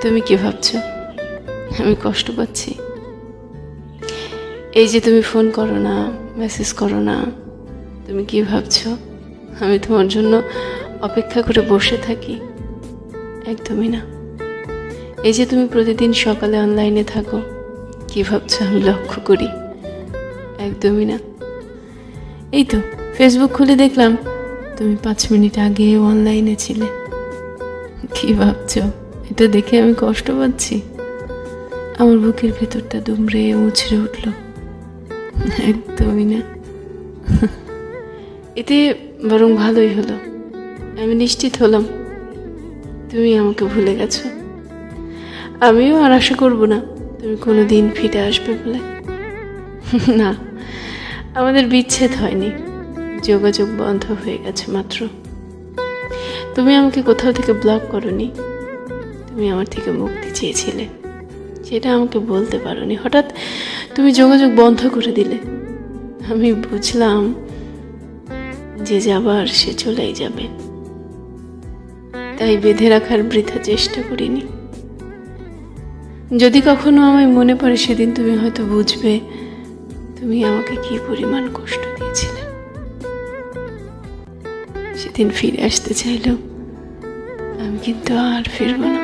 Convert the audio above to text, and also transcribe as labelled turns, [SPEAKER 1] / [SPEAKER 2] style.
[SPEAKER 1] তুমি কি ভাবছো আমি কষ্ট পাচ্ছি? এই যে তুমি ফোন করো না, মেসেজ করো না, তুমি কি ভাবছো আমি তোমার জন্য অপেক্ষা করে বসে থাকি? একদমই না। এই যে তুমি প্রতিদিন সকালে অনলাইনে থাকো, কি ভাবছো আমি লক্ষ্য করি? একদমই না। এই তো ফেসবুক খুলে দেখলাম তুমি 5 মিনিট আগে অনলাইনে ছিলে। কি ভাবছো এটা দেখে আমি কষ্ট পাচ্ছি? আমার বুকের ভেতরটা দুমড়ে মুচড়ে উঠল। একদমই না। এতে বরং ভালোই হলো, আমি নিশ্চিত হলাম তুমি আমাকে ভুলে গেছো। আমিও আর আশা করব না তুমি কোনো দিন ফিরে আসবে বলে। না, আমাদের বিচ্ছেদ হয়নি, যোগাযোগ বন্ধ হয়ে গেছে মাত্র। তুমি আমাকে কোথাও থেকে ব্লক করোনি, তুমি আমার থেকে মুক্তি চেয়েছিলে, সেটা আমাকে বলতে পারোনি। হঠাৎ তুমি যোগাযোগ বন্ধ করে দিলে। আমি বুঝলাম যে যাবার সে চলেই যাবে, তাই বেঁধে রাখার বৃথা চেষ্টা করিনি। যদি কখনো আমায় মনে পড়ে সেদিন তুমি হয়তো বুঝবে তুমি আমাকে কি পরিমাণ কষ্ট দিয়েছিলে। সেদিন ফিরে আসতে চাইলেও আমি কিন্তু আর ফিরবো না।